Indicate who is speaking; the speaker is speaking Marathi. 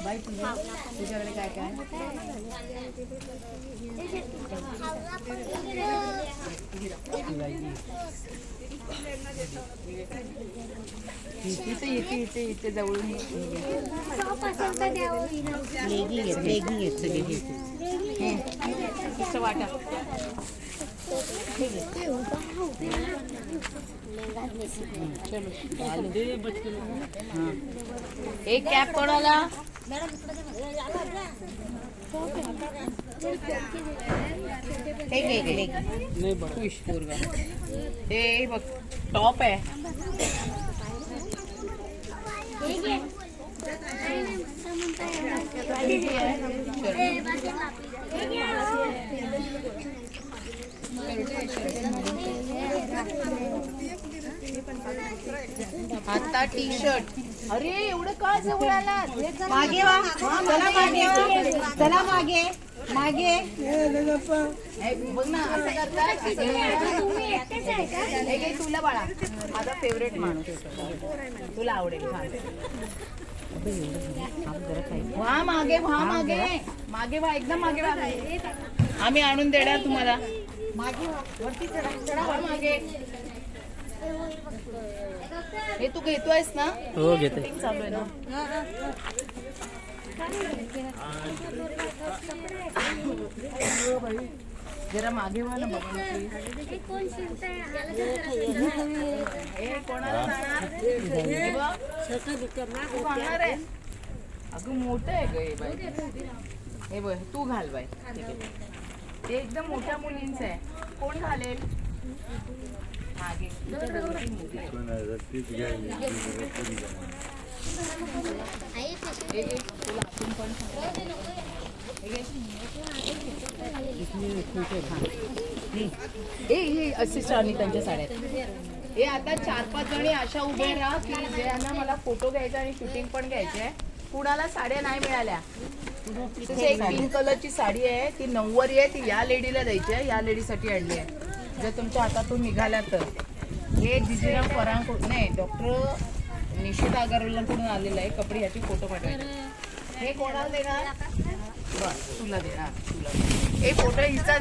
Speaker 1: बाई तुझ्याकडे काय काय इथे इथे जवळून वाटा एक कॅप कोणाला नाही हे बघ टॉप आहे आता टी शर्ट अरे एवढं का जवळ आलात मागे वा चला मागे चला मागे मागे बघ ना असं करतात तुला बाळा माझा फेवरेट माणूस तुला आवडेल व्हा मागे व्हा मागे मागे व्हा एकदम मागे व्हा आम्ही आणून देणार तुम्हाला मागे वरती चढा मागे हे तू घेतोयस ना
Speaker 2: हो घेते
Speaker 1: चालू आहे ना जरा मागे व्हा ना बघा कोणाला जाणार आहे अगं मोठं आहे ग हे बाई हे बघ तू घाल बाई ते एकदम मोठ्या मुलींचं आहे कोण घालेल मागे असिस्ट आणि त्यांच्या साड्यात हे आता 4-5 जणी अशा उभे राहा की ज्यांना मला फोटो घ्यायचा आणि शूटिंग पण घ्यायचे आहे कुणाला साड्या नाही मिळाल्या एक पिंक कलरची साडी आहे ती 9वारी आहे ती या लेडीला द्यायची आहे या लेडीसाठी आणली आहे जर तुमच्या हातातून निघाल्या तर हे जिजिराम फरांग नाही डॉक्टर निशित अगरवालकडून आलेलं आहे कपडे याची फोटो पाठवायचे हे कोणाला देणार बस तुला देणार तुला हे फोटो हिचा द्या